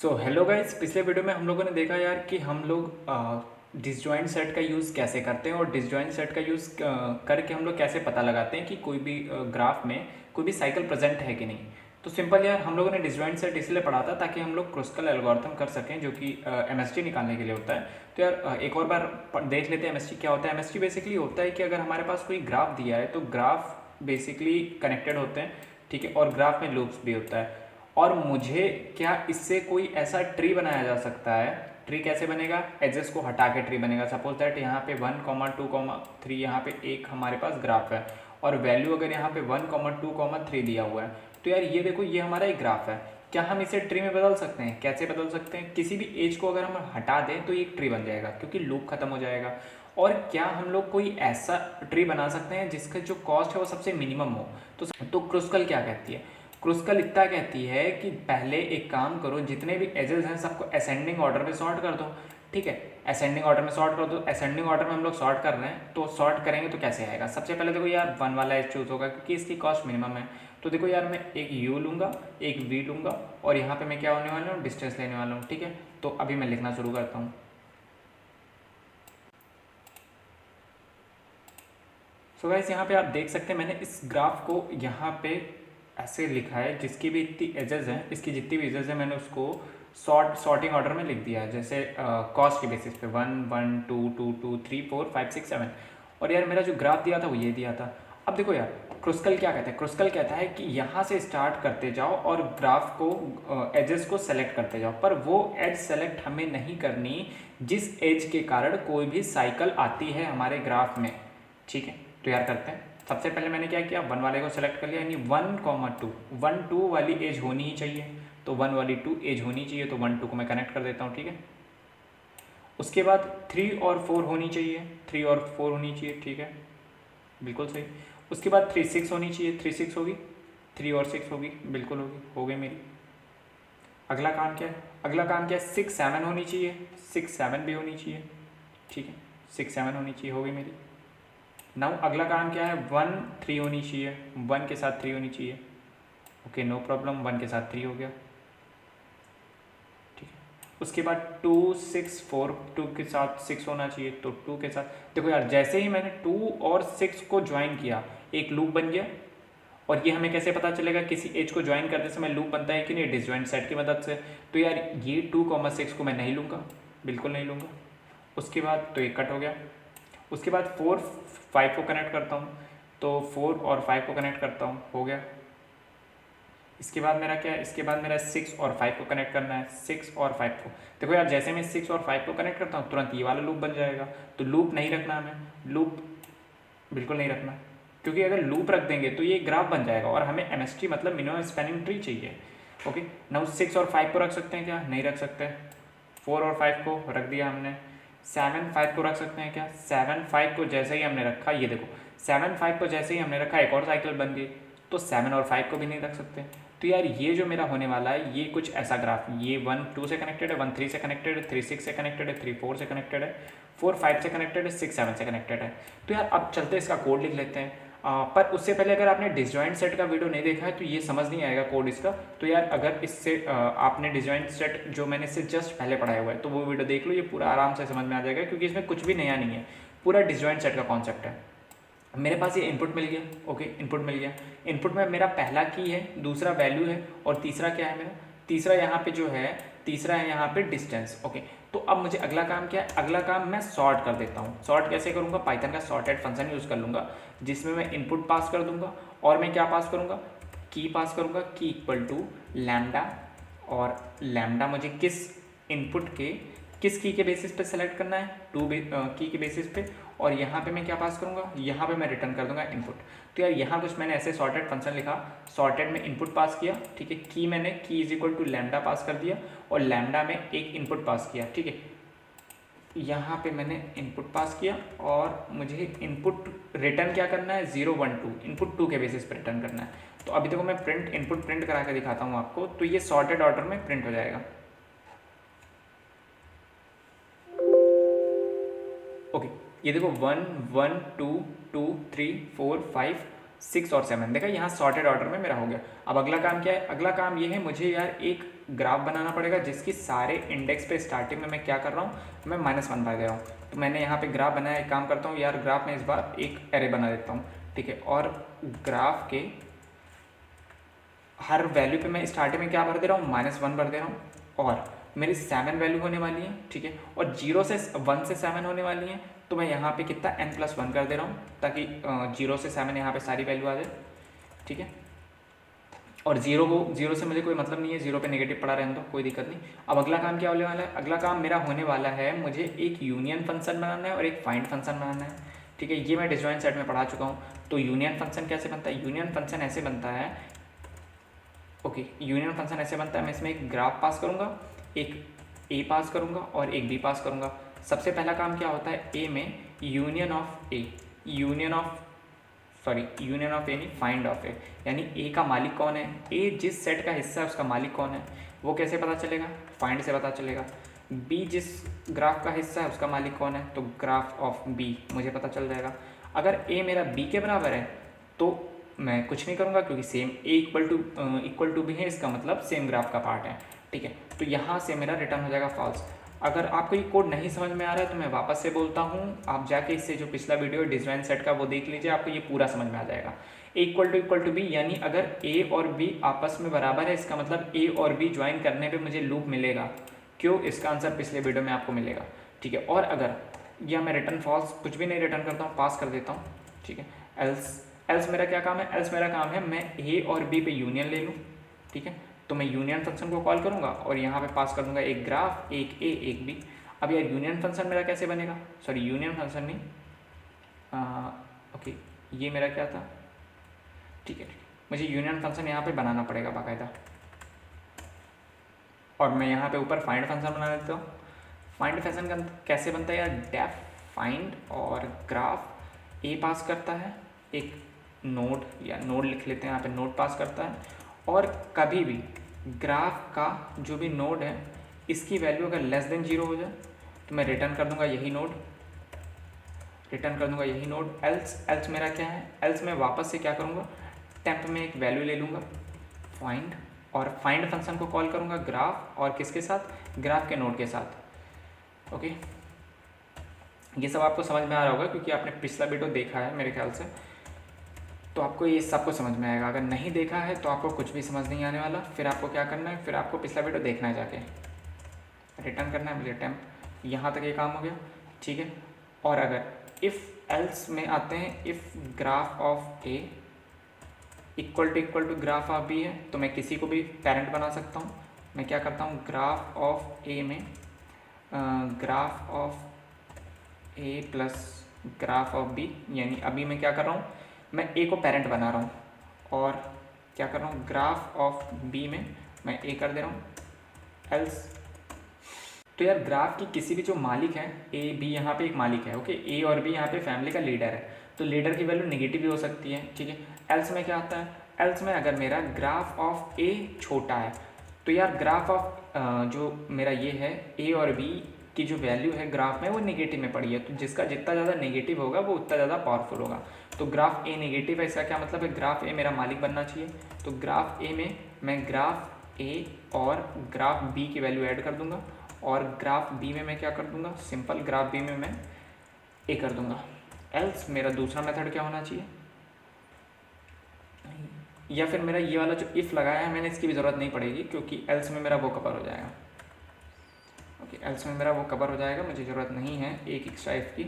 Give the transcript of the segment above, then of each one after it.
So hello guys, पिछले video में हम लोगों ने देखा यार कि हम लोग डिसजॉइंट सेट का यूज़ कैसे करते हैं और डिसजॉइंट सेट का यूज़ करके हम लोग कैसे पता लगाते हैं कि कोई भी ग्राफ में कोई भी साइकिल प्रेजेंट है कि नहीं। तो सिंपल यार, हम लोगों ने डिसजॉइंट सेट इसलिए पढ़ा था ताकि हम लोग क्रुस्कल एल्गोरिथम कर सकें, जो कि एमएसटी निकालने के लिए होता है। तो यार एक और बार देख लेते हैं एमएसटी क्या होता है। एमएसटी बेसिकली होता है कि अगर हमारे पास कोई ग्राफ दिया है तो ग्राफ बेसिकली कनेक्टेड होते हैं, ठीक है, और ग्राफ में लूप्स भी होता है। और मुझे क्या इससे कोई ऐसा ट्री बनाया जा सकता है। ट्री कैसे बनेगा? एजेस को हटा के ट्री बनेगा। सपोज दैट यहाँ पे 1, 2, 3 यहाँ पे एक हमारे पास ग्राफ है और वैल्यू अगर यहाँ पे 1, 2, 3 दिया हुआ है, तो यार ये देखो, ये हमारा एक ग्राफ है। क्या हम इसे ट्री में बदल सकते हैं? कैसे बदल सकते हैं? किसी भी एज को अगर हम हटा दें तो ये एक ट्री बन जाएगा, क्योंकि लूप खत्म हो जाएगा। और क्या हम लोग कोई ऐसा ट्री बना सकते हैं जिसका जो कॉस्ट है वो सबसे मिनिमम हो? तो क्रुस्कल क्या कहती है? क्रुस्कल इतना कहती है कि पहले एक काम करो, जितने भी एजेस हैं सबको असेंडिंग ऑर्डर में सॉर्ट कर दो, ठीक है। असेंडिंग ऑर्डर में सॉर्ट कर दो। असेंडिंग ऑर्डर में हम लोग सॉर्ट कर रहे हैं, तो सॉर्ट करेंगे तो कैसे आएगा? सबसे पहले देखो यार, 1 वाला एज चूज होगा क्योंकि इसकी कॉस्ट मिनिमम है। तो देखो यार, मैं एक u लूँगा, एक v लूँगा, और यहाँ पे मैं क्या होने वाला हूँ? डिस्टेंस लेने वाला हूँ, ठीक है। तो अभी मैं लिखना शुरू करता हूँ। सो गाइस, यहाँ पे आप देख सकते हैं मैंने इस ग्राफ को यहाँ पे ऐसे लिखा है, जिसकी भी इतनी एजेस हैं, इसकी जितनी भी एजेस हैं मैंने उसको सॉर्टिंग ऑर्डर में लिख दिया है, जैसे कॉस्ट के बेसिस पे 1, 1, 2, 2, 2, 3, 4, 5, 6, 7। और यार मेरा जो ग्राफ दिया था वो ये दिया था। अब देखो यार, क्रुस्कल क्या कहता है? क्रुस्कल कहता है कि यहाँ से स्टार्ट करते जाओ और ग्राफ को एजेस को सेलेक्ट करते जाओ, पर वो एज सेलेक्ट हमें नहीं करनी जिस एज के कारण कोई भी साइकिल आती है हमारे ग्राफ में, ठीक है। तो यार करते हैं। सबसे पहले मैंने क्या किया, 1 वाले को सेलेक्ट कर लिया, यानी 1, 2, 1, 2 वाली एज होनी ही चाहिए, तो 1 वाली 2 एज होनी चाहिए, तो 1, 2 को मैं कनेक्ट कर देता हूँ, ठीक है। उसके बाद 3 और 4 होनी चाहिए, 3 और 4 होनी चाहिए, ठीक है, बिल्कुल सही। उसके बाद 3, 6 होनी चाहिए, 3, 6 होगी, 3 और 6 होगी, बिल्कुल होगी, हो गई मेरी। अगला काम क्या है? अगला काम क्या है? 6, 7 होनी चाहिए, 6, 7 भी होनी चाहिए, ठीक है, 6, 7 होनी चाहिए, हो गई मेरी। नाउ अगला काम क्या है? 1, 3 होनी चाहिए, 1 के साथ 3 होनी चाहिए, ओके, नो प्रॉब्लम, 1 के साथ 3 हो गया, ठीक है। उसके बाद 2, 6, 4, 2 के साथ 6 होना चाहिए, तो 2 के साथ देखो यार, जैसे ही मैंने 2 और 6 को ज्वाइन किया एक लूप बन गया। और ये हमें कैसे पता चलेगा किसी एज को ज्वाइन करते समय लूप बनता है कि नहीं? डिसजॉइंट सेट की मदद से। तो यार ये 2, 6 को मैं नहीं लूँगा, बिल्कुल नहीं लूँगा। उसके बाद तो ये कट हो गया। उसके बाद 4, 5 को कनेक्ट करता हूँ, तो 4 और 5 को कनेक्ट करता हूँ, हो गया। इसके बाद मेरा क्या है? इसके बाद मेरा 6 और 5 को कनेक्ट करना है, 6 और 5 को। देखो यार, जैसे मैं 6 और 5 को कनेक्ट करता हूँ तुरंत ये वाला लूप बन जाएगा। तो लूप नहीं रखना हमें, लूप बिल्कुल नहीं रखना, क्योंकि अगर लूप रख देंगे तो ये ग्राफ बन जाएगा और हमें एमएसटी मतलब मिनिमम स्पैनिंग ट्री चाहिए, ओके। नाउ 6 और 5 को रख सकते हैं क्या? नहीं रख सकते। 4 और 5 को रख दिया हमने। 7, 5 को रख सकते हैं क्या? 7, 5 को जैसे ही हमने रखा, ये देखो 7, 5 को जैसे ही हमने रखा एक और साइकिल बन गई, तो 7 और 5 को भी नहीं रख सकते। तो यार ये जो मेरा होने वाला है, ये कुछ ऐसा ग्राफ, ये 1, 2 से कनेक्टेड है, 1, 3 से कनेक्टेड है, 3, 6 से कनेक्टेड है, 3, 4 से कनेक्टेड है, 4, 5 से कनेक्टेड है, 6, 7 से कनेक्टेड है। तो यार अब चलते इसका कोड लिख लेते हैं। पर उससे पहले अगर आपने डिसजॉइंट सेट का वीडियो नहीं देखा है तो ये समझ नहीं आएगा कोड इसका। तो यार अगर इससे आपने डिसजॉइंट सेट जो मैंने इससे जस्ट पहले पढ़ाया हुआ है तो वो वीडियो देख लो, ये पूरा आराम से समझ में आ जाएगा, क्योंकि इसमें कुछ भी नया नहीं है, पूरा डिसजॉइंट सेट का कॉन्सेप्ट है। मेरे पास ये इनपुट मिल गया, ओके, इनपुट मिल गया। इनपुट में मेरा पहला की है, दूसरा वैल्यू है, और तीसरा क्या है मेरा? तीसरा यहाँ पे जो है, तीसरा है यहाँ पे डिस्टेंस, ओके। तो अब मुझे अगला काम क्या है? अगला काम मैं सॉर्ट कर देता हूँ। सॉर्ट कैसे करूँगा? पाइथन का सॉर्टेड फंक्शन यूज़ कर लूँगा, जिसमें मैं इनपुट पास कर दूंगा और मैं क्या पास करूँगा? की पास करूँगा, की इक्वल टू लैम्डा। और लैम्डा मुझे किस इनपुट के, किस की के बेसिस पे सेलेक्ट करना है? 2 की के बेसिस पे। और यहाँ पे मैं क्या पास करूँगा? यहाँ पे मैं रिटर्न कर दूंगा इनपुट। तो यार यहाँ कुछ मैंने ऐसे सॉर्टेड फंक्शन लिखा, सॉर्टेड में इनपुट पास किया, ठीक है, की मैंने की इज इक्वल टू लैम्डा पास कर दिया, और लैम्डा में एक इनपुट पास किया, ठीक है। यहाँ पे मैंने इनपुट पास किया और मुझे इनपुट रिटर्न क्या करना है? 0, 1, 2, इनपुट 2 के बेसिस पे रिटर्न करना है। तो अभी देखो मैं प्रिंट इनपुट प्रिंट करा के दिखाता हूँ आपको, तो ये सॉर्टेड ऑर्डर में प्रिंट हो जाएगा, ओके। ये देखो 1, 1, 2, 2, 3, 4, 5, 6 और 7, देखा यहाँ सॉर्टेड ऑर्डर में मेरा हो गया। अब अगला काम क्या है? अगला काम ये है, मुझे यार एक ग्राफ बनाना पड़ेगा जिसकी सारे इंडेक्स पे स्टार्टिंग में मैं क्या कर रहा हूँ, मैं -1 भर दे रहा हूँ। तो मैंने यहाँ पे ग्राफ बनाया, एक काम करता हूँ यार, ग्राफ में इस बार एक एरे बना देता हूँ, ठीक है। और ग्राफ के हर वैल्यू पे मैं स्टार्टिंग में क्या भर दे रहा हूँ, -1 भर दे रहा हूँ। और मेरी 7 वैल्यू होने वाली है, ठीक है। और 0 से 1 से 7 होने वाली है, तो मैं यहाँ पे कितना n+1 कर दे रहा हूँ, ताकि 0 से 7 यहाँ पे सारी वैल्यू आ जाए, ठीक है। और 0 से मुझे कोई मतलब नहीं है, 0 पे नेगेटिव पड़ा रहने दो, कोई दिक्कत नहीं। अब अगला काम क्या होने वाला है, अगला काम मेरा होने वाला है, मुझे एक यूनियन फंक्शन बनाना है और एक फाइंड फंक्शन बनाना है, ठीक है। ये मैं डिसजॉइंट सेट में पढ़ा चुका हूँ। तो यूनियन फंक्शन कैसे बनता है, यूनियन फंक्शन ऐसे बनता है, ओके, यूनियन फंक्शन ऐसे बनता है, मैं इसमें एक ग्राफ पास करूँगा, एक ए पास करूँगा और एक बी पास करूँगा। सबसे पहला काम क्या होता है, ए में union of A, union of A नहीं, फाइंड ऑफ ए, यानी ए का मालिक कौन है, ए जिस सेट का हिस्सा है उसका मालिक कौन है, वो कैसे पता चलेगा, फाइंड से पता चलेगा। बी जिस ग्राफ का हिस्सा है उसका मालिक कौन है, तो ग्राफ ऑफ बी मुझे पता चल जाएगा। अगर ए मेरा बी के बराबर है तो मैं कुछ नहीं करूँगा, क्योंकि same A equal to B है, इसका मतलब सेम ग्राफ का पार्ट है, ठीक है। तो यहाँ से मेरा रिटर्न हो जाएगा फॉल्स। अगर आपको ये कोड नहीं समझ में आ रहा है तो मैं वापस से बोलता हूँ, आप जाके इससे जो पिछला वीडियो है डिसजॉइंट सेट का वो देख लीजिए, आपको ये पूरा समझ में आ जाएगा। ए इक्वल टू बी, यानी अगर ए और बी आपस में बराबर है, इसका मतलब ए और बी ज्वाइन करने पे मुझे लूप मिलेगा। क्यों, इसका आंसर पिछले वीडियो में आपको मिलेगा, ठीक है। और अगर या मैं रिटर्न फॉल्स कुछ भी नहीं रिटर्न करता हूँ, पास कर देता हूँ, ठीक है। एल्स मेरा क्या काम है, एल्स मेरा काम है मैं ए और बी पे यूनियन ले लूँ, ठीक है। तो मैं यूनियन फंक्शन को कॉल करूँगा और यहाँ पे पास कर दूँगा एक ग्राफ, एक ए एक बी। अब यार यूनियन फंक्शन मेरा कैसे बनेगा, सॉरी यूनियन फंक्शन नहीं, ओके, ये मेरा क्या था, ठीक है, मुझे यूनियन फंक्शन यहाँ पे बनाना पड़ेगा बाकायदा। और मैं यहाँ पे ऊपर फाइंड फंक्शन बना देता हूँ। फाइंड फंक्शन कैसे बनता है यार, डेफ फाइंड और ग्राफ ए पास करता है, एक नोड या नोड लिख लेते हैं यहाँ पे, नोड पास करता है। और कभी भी ग्राफ का जो भी नोड है इसकी वैल्यू अगर लेस देन 0 हो जाए तो मैं रिटर्न कर दूंगा यही नोड, एल्स मेरा क्या है, एल्स मैं वापस से क्या करूँगा, टेम्प में एक वैल्यू ले लूँगा फाइंड, और फाइंड फंक्शन को कॉल करूँगा ग्राफ और किसके साथ, ग्राफ के नोड के साथ, ओके। ये सब आपको समझ में आ रहा होगा क्योंकि आपने पिछला वीडियो देखा है मेरे ख्याल से, तो आपको ये सब कुछ समझ में आएगा। अगर नहीं देखा है तो आपको कुछ भी समझ नहीं आने वाला। फिर आपको क्या करना है, फिर आपको पिछला वीडियो देखना है, जाके रिटर्न करना है मुझे टेम्प। यहाँ तक ये काम हो गया, ठीक है। और अगर इफ़ एल्स में आते हैं, if graph of A equal to graph of B है, तो मैं किसी को भी पेरेंट बना सकता हूँ। मैं क्या करता हूँ, ग्राफ ऑफ ए में graph of A plus graph of B, यानी अभी मैं क्या कर रहा हूँ, मैं ए को पेरेंट बना रहा हूँ और क्या कर रहा हूँ, ग्राफ ऑफ बी में मैं ए कर दे रहा हूँ एल्स। तो यार ग्राफ की किसी भी जो मालिक है, ए बी यहाँ पे एक मालिक है, ओके, ए और बी यहाँ पे फैमिली का लीडर है, तो लीडर की वैल्यू नेगेटिव भी हो सकती है, ठीक है। एल्स में क्या आता है, एल्स में अगर मेरा ग्राफ ऑफ ए छोटा है तो यार ग्राफ ऑफ जो मेरा ये है ए और बी की जो वैल्यू है ग्राफ में वो नेगेटिव में पड़ी है, तो जिसका जितना ज़्यादा नेगेटिव होगा वो उतना ज़्यादा पावरफुल होगा। तो ग्राफ ए नेगेटिव है, इसका क्या मतलब है, ग्राफ ए मेरा मालिक बनना चाहिए। तो ग्राफ ए में मैं ग्राफ ए और ग्राफ बी की वैल्यू ऐड कर दूंगा और ग्राफ बी में मैं क्या कर दूंगा, सिंपल ग्राफ बी में मैं ए कर दूंगा। एल्स मेरा दूसरा मेथड क्या होना चाहिए, या फिर मेरा ये वाला जो इफ़ लगाया है मैंने, इसकी भी ज़रूरत नहीं पड़ेगी क्योंकि एल्स में मेरा वो कवर हो जाएगा, ओके। एल्स में मेरा वो कवर हो जाएगा, मुझे ज़रूरत नहीं है एक एक्स्ट्रा इफ की।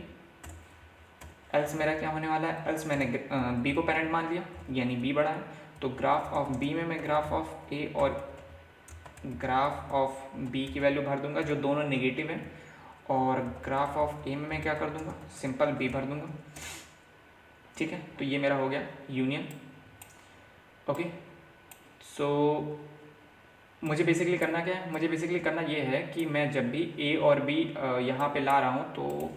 एल्स मेरा क्या होने वाला है, एल्स मैंने बी को पेरेंट मान लिया, यानी बी बड़ा है, तो ग्राफ ऑफ बी में मैं ग्राफ ऑफ ए और ग्राफ ऑफ बी की वैल्यू भर दूंगा जो दोनों नेगेटिव हैं, और ग्राफ ऑफ ए में मैं क्या कर दूंगा, सिंपल बी भर दूंगा, ठीक है। तो ये मेरा हो गया यूनियन, ओके। सो मुझे बेसिकली करना क्या है, मुझे बेसिकली करना ये है कि मैं जब भी ए और बी यहाँ पे ला रहा हूँ तो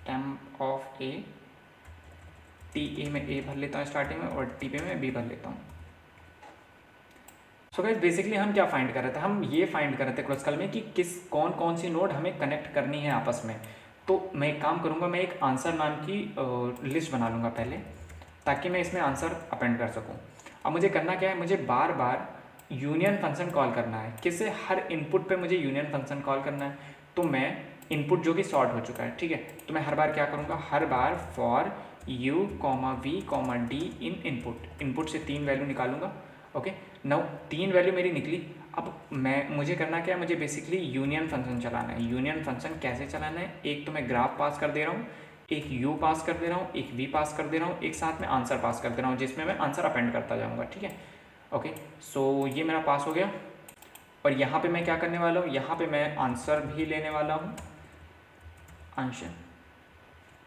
temp of A, T A में ए भर लेता हूँ स्टार्टिंग में और टी पे में बी भर लेता हूँ। सो गाइस बेसिकली हम क्या फाइंड कर रहे थे, हम ये फाइंड कर रहे थे क्रोस्कल में कि कौन कौन सी नोड हमें कनेक्ट करनी है आपस में। तो मैं एक काम करूँगा, मैं एक आंसर नाम की लिस्ट बना लूँगा पहले, ताकि मैं इसमें आंसर अपेंड कर सकूँ। अब मुझे करना क्या है, मुझे बार बार यूनियन फंक्शन कॉल करना है। किससे? हर इनपुट पे मुझे यूनियन फंक्शन कॉल करना है। तो मैं इनपुट जो कि सॉर्ट हो चुका है, ठीक है, तो मैं हर बार क्या करूँगा, हर बार for u, v, d in input से 3 वैल्यू निकालूंगा। ओके, नाउ 3 वैल्यू मेरी निकली। अब मुझे करना क्या है, मुझे बेसिकली यूनियन फंक्शन चलाना है। यूनियन फंक्शन कैसे चलाना है? एक तो मैं ग्राफ पास कर दे रहा हूँ, एक u पास कर दे रहा हूँ, एक v पास कर दे रहा हूँ, एक साथ में आंसर पास कर दे रहा हूँ, जिसमें मैं आंसर अपेंड करता जाऊँगा, ठीक है। ओके, सो ये मेरा पास हो गया। और यहाँ पे मैं क्या करने वाला हूँ, यहाँ पे मैं आंसर भी लेने वाला हूँ। आंसर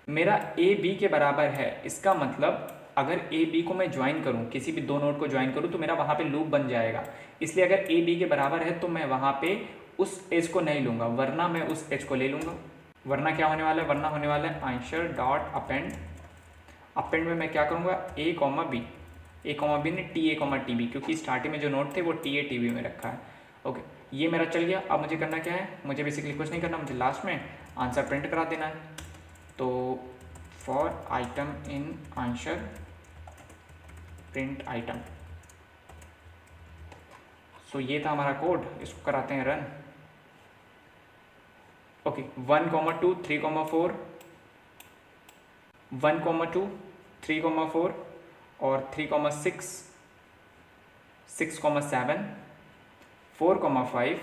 मेरा ए बी के बराबर है, इसका मतलब अगर ए बी को मैं ज्वाइन करूँ, किसी भी दो नोड को ज्वाइन करूँ, तो मेरा वहाँ पे लूप बन जाएगा। इसलिए अगर ए बी के बराबर है तो मैं वहाँ पे उस एज को नहीं लूँगा, वरना मैं उस एज को ले लूँगा। वरना क्या होने वाला है, वरना होने वाला है आंसर डॉट अपेंड। अपेंड में मैं क्या करूँगा, ए कॉमा बी ने T A comma T B, क्योंकि स्टार्टिंग में जो नोट थे वो टी ए टी बी में रखा है। ओके, ये मेरा चल गया। अब मुझे करना क्या है, मुझे बेसिकली कुछ नहीं करना, मुझे लास्ट में आंसर प्रिंट करा देना है। तो for item in answer print item. So ये था हमारा कोड, इसको कराते हैं रन। ओके, 1,2 3,4 1,2 3,4 और 3,6 6,7 4,5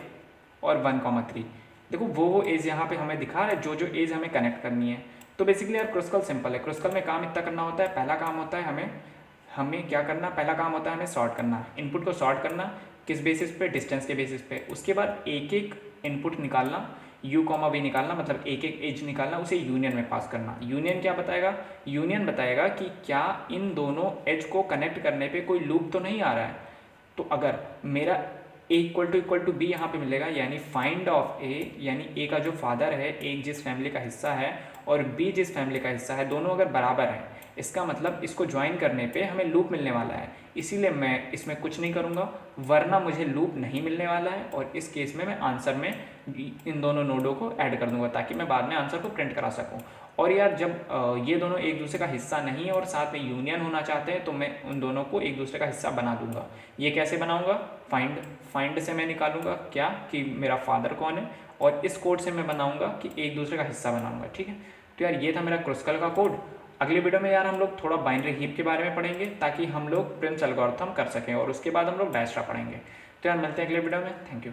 और 1,3। देखो वो एज यहाँ पे हमें दिखा रहा है, जो एज हमें कनेक्ट करनी है। तो बेसिकली यार क्रुस्कल सिंपल है। क्रुस्कल में काम इतना करना होता है, पहला काम होता है हमें क्या करना, पहला काम होता है हमें सॉर्ट करना, इनपुट को सॉर्ट करना। किस बेसिस पे? डिस्टेंस के बेसिस पे। उसके बाद एक एक इनपुट निकालना, u, v निकालना, मतलब एक एक एज निकालना, उसे यूनियन में पास करना। यूनियन क्या बताएगा? यूनियन बताएगा कि क्या इन दोनों एज को कनेक्ट करने पे कोई लूप तो नहीं आ रहा है। तो अगर मेरा a इक्वल टू बी यहाँ पे मिलेगा, यानी फाइंड ऑफ a, यानी a का जो फादर है, a जिस फैमिली का हिस्सा है और b जिस फैमिली का हिस्सा है, दोनों अगर बराबर हैं, इसका मतलब इसको ज्वाइन करने पे हमें लूप मिलने वाला है। इसीलिए मैं इसमें कुछ नहीं करूँगा, वरना मुझे लूप नहीं मिलने वाला है। और इस केस में मैं आंसर में इन दोनों नोडों को ऐड कर दूंगा, ताकि मैं बाद में आंसर को प्रिंट करा सकूँ। और यार जब ये दोनों एक दूसरे का हिस्सा नहीं है और साथ में यूनियन होना चाहते हैं, तो मैं उन दोनों को एक दूसरे का हिस्सा बना दूंगा। ये कैसे बनाऊंगा? फाइंड से मैं निकालूंगा क्या कि मेरा फादर कौन है, और इस कोड से मैं बनाऊंगा कि एक दूसरे का हिस्सा बनाऊंगा, ठीक है। तो यार ये था मेरा क्रुस्कल का कोड। अगले वीडियो में यार हम लोग थोड़ा बाइनरी हीप के बारे में पढ़ेंगे, ताकि हम लोग प्रिम्स एल्गोरिथम कर सकें, और उसके बाद हम लोग डायस्ट्रा पढ़ेंगे। तो यार मिलते हैं अगले वीडियो में। Thank you.